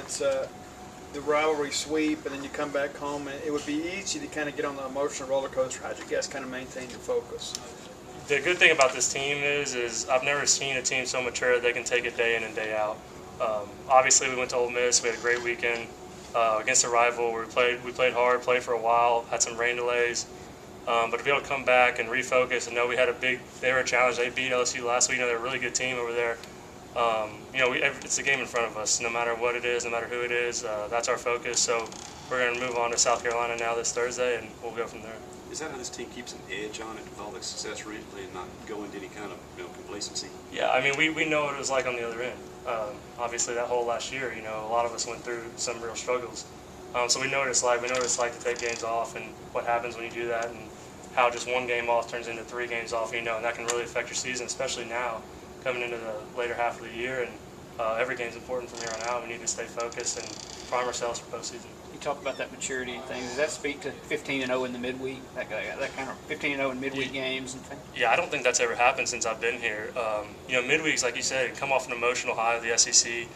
it's the rivalry sweep, and then you come back home, and it would be easy to kind of get on the emotional roller coaster. How do you guys kind of maintain your focus? The good thing about this team is I've never seen a team so mature they can take it day in and day out. Obviously, we went to Ole Miss. We had a great weekend against a rival. We played hard, played for a while, had some rain delays. But to be able to come back and refocus and know we had they were a challenge. They beat LSU last week. They're a really good team over there. It's a game in front of us. No matter what it is, no matter who it is, that's our focus. So we're going to move on to South Carolina now this Thursday, and we'll go from there. Is that how this team keeps an edge on it with all the success recently and not go into any kind of complacency? Yeah, I mean, we know what it was like on the other end. Obviously, that whole last year, a lot of us went through some real struggles. So we know what it's like. We know what it's like to take games off and what happens when you do that and how just one game off turns into 3 games off, and that can really affect your season, especially now coming into the later half of the year. And every game's important from here on out. We need to stay focused and prime ourselves for postseason. You talk about that maturity thing. Does that speak to 15-0 in the midweek? That kind of 15-0 in midweek games and things? Yeah, I don't think that's ever happened since I've been here. Midweeks, like you said, come off an emotional high of the SEC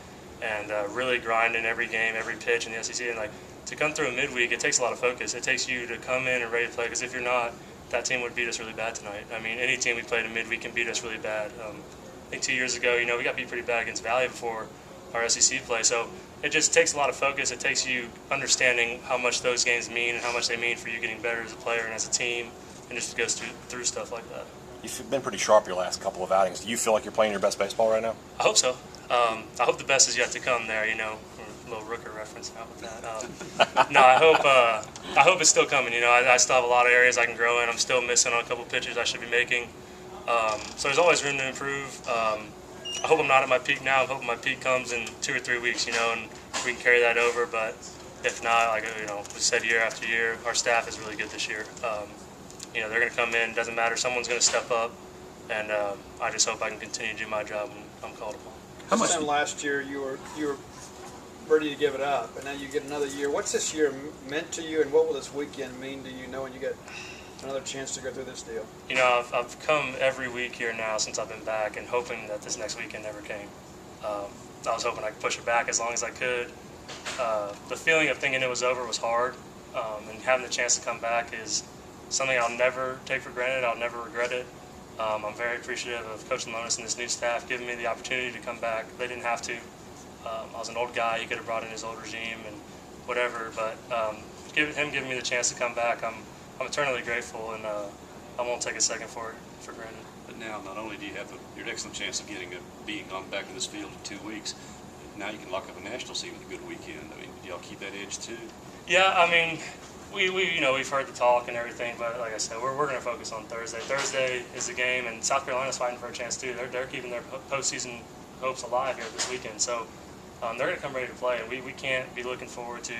and really grinding every game, every pitch in the SEC. And to come through a midweek, it takes a lot of focus. It takes you to come in and ready to play, because if you're not, that team would beat us really bad tonight. I mean, any team we played in midweek can beat us really bad. I think 2 years ago, we got beat pretty bad against Valley before our SEC play. So it just takes a lot of focus. It takes you understanding how much those games mean and how much they mean for you getting better as a player and as a team, and just goes through stuff like that. You've been pretty sharp your last couple of outings. Do you feel like you're playing your best baseball right now? I hope so. I hope the best is yet to come there, a little Rooker reference out with that. No, I hope it's still coming. I still have a lot of areas I can grow in. I'm still missing on a couple pitches I should be making. So there's always room to improve. I hope I'm not at my peak now. I'm hoping my peak comes in 2 or 3 weeks, and we can carry that over. But if not, we said year after year, our staff is really good this year. They're going to come in. Doesn't matter. Someone's going to step up, and I just hope I can continue to do my job when I'm called upon. How much last year you were ready to give it up, and now you get another year. What's this year meant to you, and what will this weekend mean to you, knowing you get another chance to go through this deal? I've come every week here now since I've been back, and hoping that this next weekend never came. I was hoping I could push it back as long as I could. The feeling of thinking it was over was hard, and having the chance to come back is something I'll never take for granted. I'll never regret it. I'm very appreciative of Coach Lemonis and this new staff giving me the opportunity to come back. They didn't have to. I was an old guy. He could have brought in his old regime and whatever, but him giving me the chance to come back, I'm eternally grateful, and I won't take a second for granted. But now, not only do you have your excellent chance of being on back in this field in 2 weeks, now you can lock up a national seed with a good weekend. I mean, do y'all keep that edge too? Yeah, I mean, we've heard the talk and everything, but like I said, we're going to focus on Thursday. Thursday is the game, and South Carolina's fighting for a chance too. They're keeping their postseason hopes alive here this weekend, so they're going to come ready to play, and we can't be looking forward to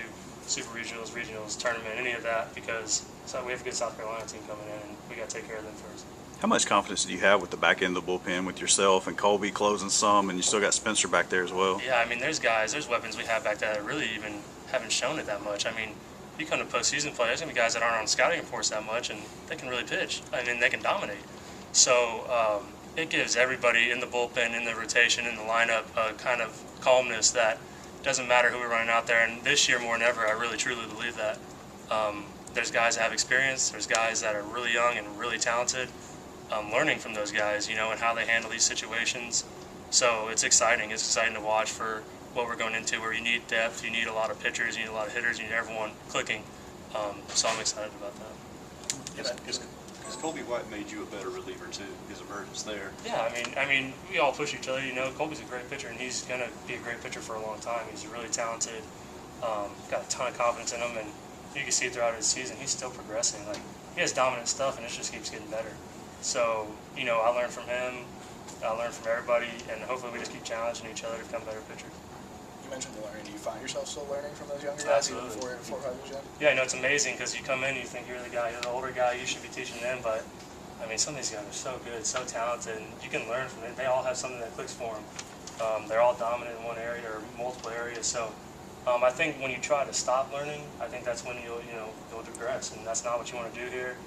super regionals, tournament, any of that, because we have a good South Carolina team coming in, and we got to take care of them first. How much confidence do you have with the back end of the bullpen, with yourself and Colby closing some, and you still got Spencer back there as well? Yeah, I mean, there's weapons we have back there that really even haven't shown it that much. I mean, you come to postseason play, there's going to be guys that aren't on scouting reports that much, and they can really pitch. I mean, they can dominate. So it gives everybody in the bullpen, in the rotation, in the lineup, a kind of calmness that doesn't matter who we're running out there. And this year more than ever, I really truly believe that. There's guys that have experience. There's guys that are really young and really talented. Learning from those guys, and how they handle these situations. So it's exciting. It's exciting to watch for what we're going into, where you need depth, you need a lot of pitchers, you need a lot of hitters, you need everyone clicking. So I'm excited about that. Has Colby White made you a better reliever too? His emergence there. Yeah, I mean, we all push each other. Colby's a great pitcher, and he's going to be a great pitcher for a long time. He's really talented. Got a ton of confidence in him, and you can see throughout his season he's still progressing. He has dominant stuff, and it just keeps getting better. So I learn from him. I learn from everybody, and hopefully we just keep challenging each other to become better pitchers. You mentioned the learning. Do you find yourself still learning from those younger guys? Absolutely. Even before 5 years in? Yeah, it's amazing because you come in, you think you're the older guy, you should be teaching them, but I mean, some of these guys are so good, so talented, and you can learn from them. They all have something that clicks for them. They're all dominant in one area or multiple areas. So I think when you try to stop learning, I think that's when you'll digress, and that's not what you want to do here.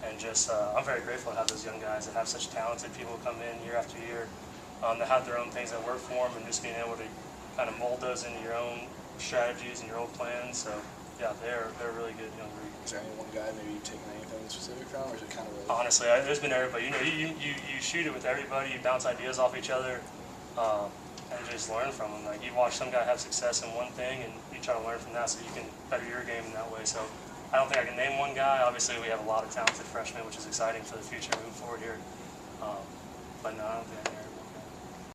And just, I'm very grateful to have those young guys that have such talented people come in year after year, that have their own things that work for them, and just being able to kind of mold those into your own strategies and your own plans. So yeah, they're a really good young group. Is there any one guy maybe you've taken anything specific from, or is it kind of really? Honestly, there's been everybody. You know, you shoot it with everybody. You bounce ideas off each other, and just learn from them. Like you watch some guy have success in one thing, and you try to learn from that so you can better your game in that way. So I don't think I can name one guy. Obviously, we have a lot of talented freshmen, which is exciting for the future moving forward here. But no, I don't think I can